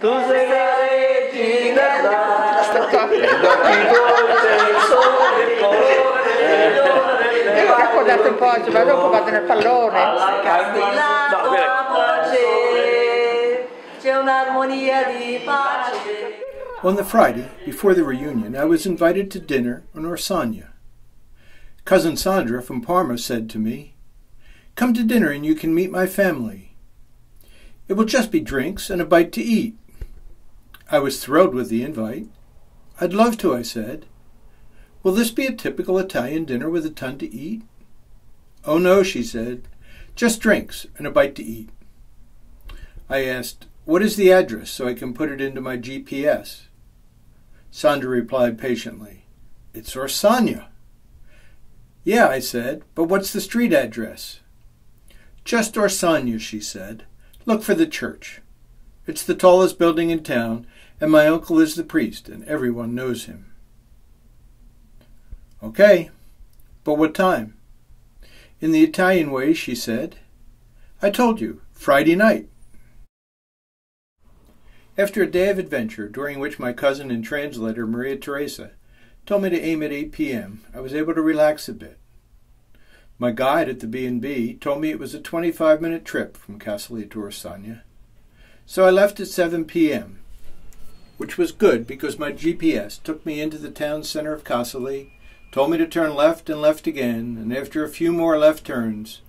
Tu sei la regina Io mi accordate un po', ma dopo vado nel pallone. c'è un'armonia di pace. On the Friday, before the reunion, I was invited to dinner on Orsogna. Cousin Sandra from Parma said to me, "Come to dinner and you can meet my family. It will just be drinks and a bite to eat." I was thrilled with the invite. "I'd love to," I said. "Will this be a typical Italian dinner with a ton to eat?" "Oh no," she said. "Just drinks and a bite to eat." I asked, "What is the address so I can put it into my GPS?" Sandra replied patiently, "It's Orsogna." "Yeah," I said, "but what's the street address?" "Just Orsogna," she said. "Look for the church. It's the tallest building in town, and my uncle is the priest, and everyone knows him." "Okay, but what time?" "In the Italian way," she said. "I told you, Friday night." After a day of adventure, during which my cousin and translator Maria Teresa told me to aim at 8 p.m., I was able to relax a bit. My guide at the B&B told me it was a 25-minute trip from Cassoli to Orsogna, so I left at 7 p.m., which was good because my GPS took me into the town center of Cassoli, told me to turn left and left again, and after a few more left turns,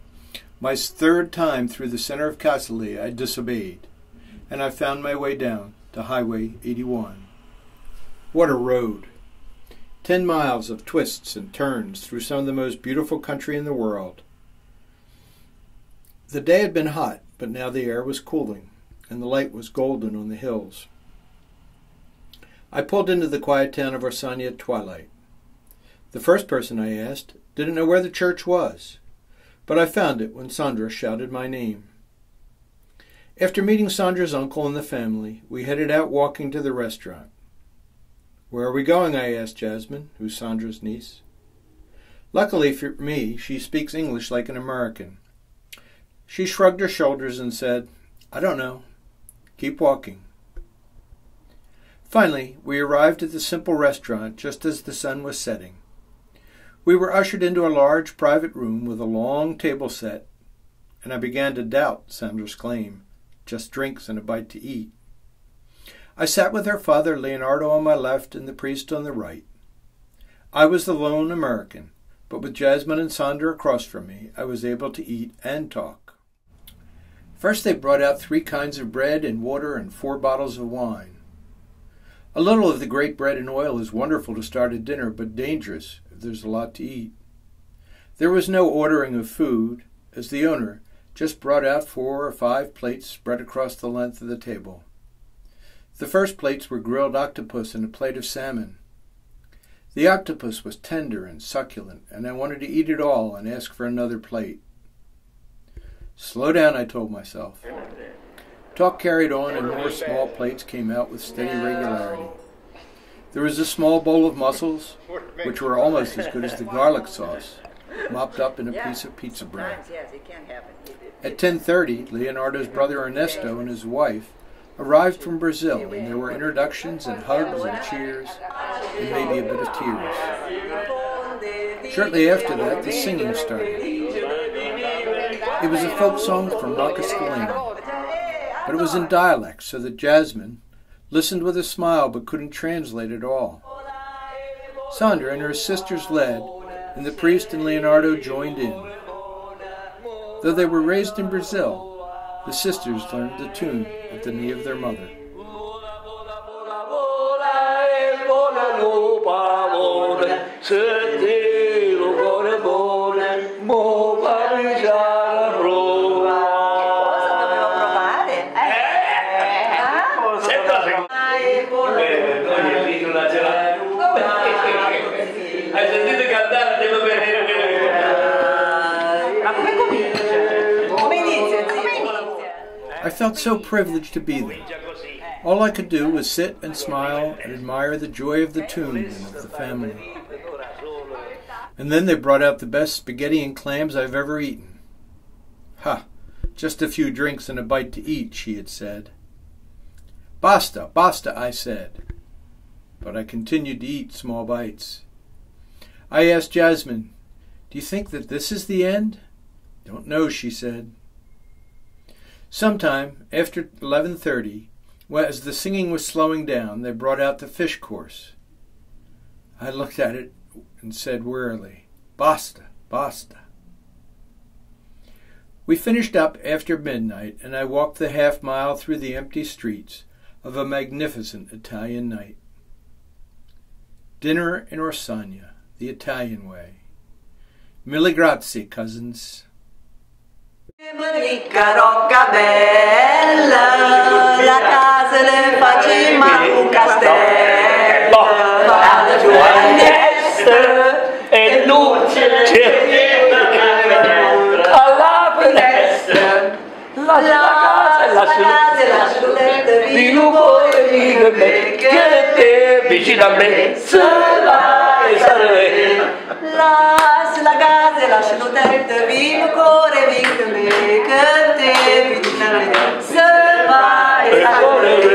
my third time through the center of Cassoli, I disobeyed, and I found my way down to Highway 81. What a road! 10 miles of twists and turns through some of the most beautiful country in the world. The day had been hot, but now the air was cooling, and the light was golden on the hills. I pulled into the quiet town of Orsogna at twilight. The first person I asked didn't know where the church was, but I found it when Sandra shouted my name. After meeting Sandra's uncle and the family, we headed out walking to the restaurant. "Where are we going?" I asked Jasmine, who's Sandra's niece. Luckily for me, she speaks English like an American. She shrugged her shoulders and said, "I don't know. Keep walking." Finally, we arrived at the simple restaurant just as the sun was setting. We were ushered into a large private room with a long table set, and I began to doubt Sandra's claim, "Just drinks and a bite to eat." I sat with her father Leonardo on my left and the priest on the right. I was the lone American, but with Jasmine and Sandra across from me, I was able to eat and talk. First they brought out 3 kinds of bread and water and 4 bottles of wine. A little of the great bread and oil is wonderful to start a dinner, but dangerous if there's a lot to eat. There was no ordering of food, as the owner just brought out 4 or 5 plates spread across the length of the table. The first plates were grilled octopus and a plate of salmon. The octopus was tender and succulent, and I wanted to eat it all and ask for another plate. "Slow down," I told myself. Talk carried on, and more small plates came out with steady regularity. There was a small bowl of mussels, which were almost as good as the garlic sauce, mopped up in a piece of pizza bread. At 10:30, Leonardo's brother Ernesto and his wife arrived from Brazil, and there were introductions and hugs and cheers, and maybe a bit of tears. Shortly after that, the singing started. It was a folk song from Marcus Talone, but it was in dialect, so that Jasmine listened with a smile but couldn't translate at all. Sandra and her sisters led, and the priest and Leonardo joined in. Though they were raised in Brazil, the sisters learned the tune at the knee of their mother. I felt so privileged to be there. All I could do was sit and smile and admire the joy of the tune and of the family. And then they brought out the best spaghetti and clams I've ever eaten. "Ha, just a few drinks and a bite to eat," she had said. Basta, basta, I said. But I continued to eat small bites. I asked Jasmine, do you think that this is the end? Don't know, she said. Sometime after 11:30, as the singing was slowing down, they brought out the fish course. I looked at it and said wearily, Basta, basta. We finished up after midnight, and I walked the half-mile through the empty streets of a magnificent Italian night. Dinner in Orsogna, the Italian way. Mille grazie, cousins. Rocca bella, la casa le facciamo un castello, alla finestra e luce alla finestra, la casa di lumore di me, che te vicino a me, se vai sarei. la casa, lascia l'utente, vivo cuore, vivo me, che te vicino a me, se vai sarei.